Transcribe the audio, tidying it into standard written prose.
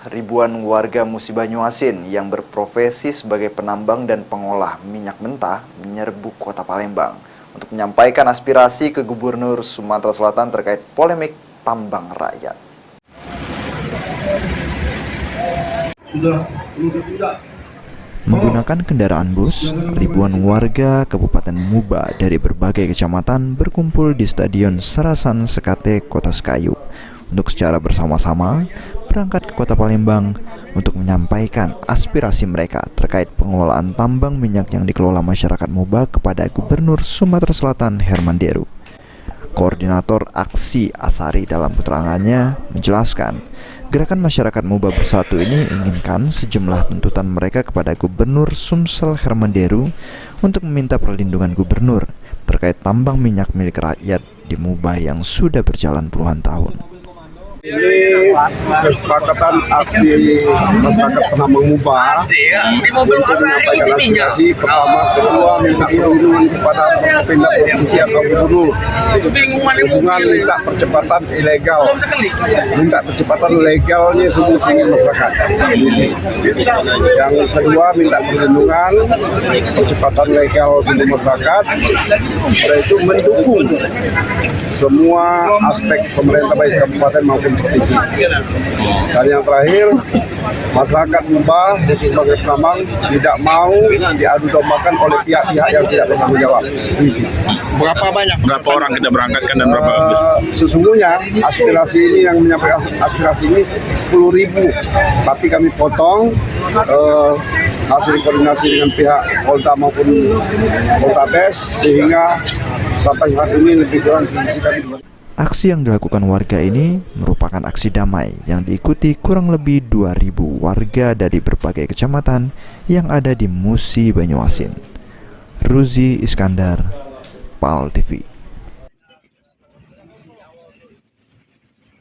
ribuan warga Musi Banyuasin yang berprofesi sebagai penambang dan pengolah minyak mentah menyerbu kota Palembang untuk menyampaikan aspirasi ke Gubernur Sumatera Selatan terkait polemik tambang rakyat. Menggunakan kendaraan bus, ribuan warga Kabupaten Muba dari berbagai kecamatan berkumpul di Stadion Serasan Sekate, Kota Sekayu untuk secara bersama-sama berangkat ke Kota Palembang untuk menyampaikan aspirasi mereka terkait pengelolaan tambang minyak yang dikelola masyarakat Muba kepada Gubernur Sumatera Selatan Herman Deru. Koordinator Aksi Asari dalam keterangannya menjelaskan, gerakan masyarakat Muba Bersatu ini inginkan sejumlah tuntutan mereka kepada Gubernur Sumsel Herman Deru untuk meminta perlindungan gubernur terkait tambang minyak milik rakyat di Muba yang sudah berjalan puluhan tahun. Ini kesepakatan aksi masyarakat penambang Muba untuk menyampaikan aspirasi. Pertama, kedua minta perlindungan kepada Pemda provinsi atau gubernur. Hubungan minta percepatan ilegal, minta percepatan legalnya sumber-sumber masyarakat. Yang kedua, minta perlindungan percepatan legal sumber masyarakat, yaitu mendukung semua aspek pemerintah baik kabupaten maupun provinsi. Dan yang terakhir, masyarakat Muba khusus sebagai penambang tidak mau diadu dombakan oleh pihak-pihak yang tidak bertanggung jawab. Berapa orang kita berangkatkan dan berapa bus? Sesungguhnya aspirasi ini yang menyampaikan aspirasi ini 10.000, tapi kami potong hasil koordinasi dengan pihak Polda maupun Poltabes sehingga sampai saat ini lebih kurang Aksi yang dilakukan warga ini merupakan aksi damai yang diikuti kurang lebih 2.000 warga dari berbagai kecamatan yang ada di Musi Banyuasin. Ruzi Iskandar, PAL TV.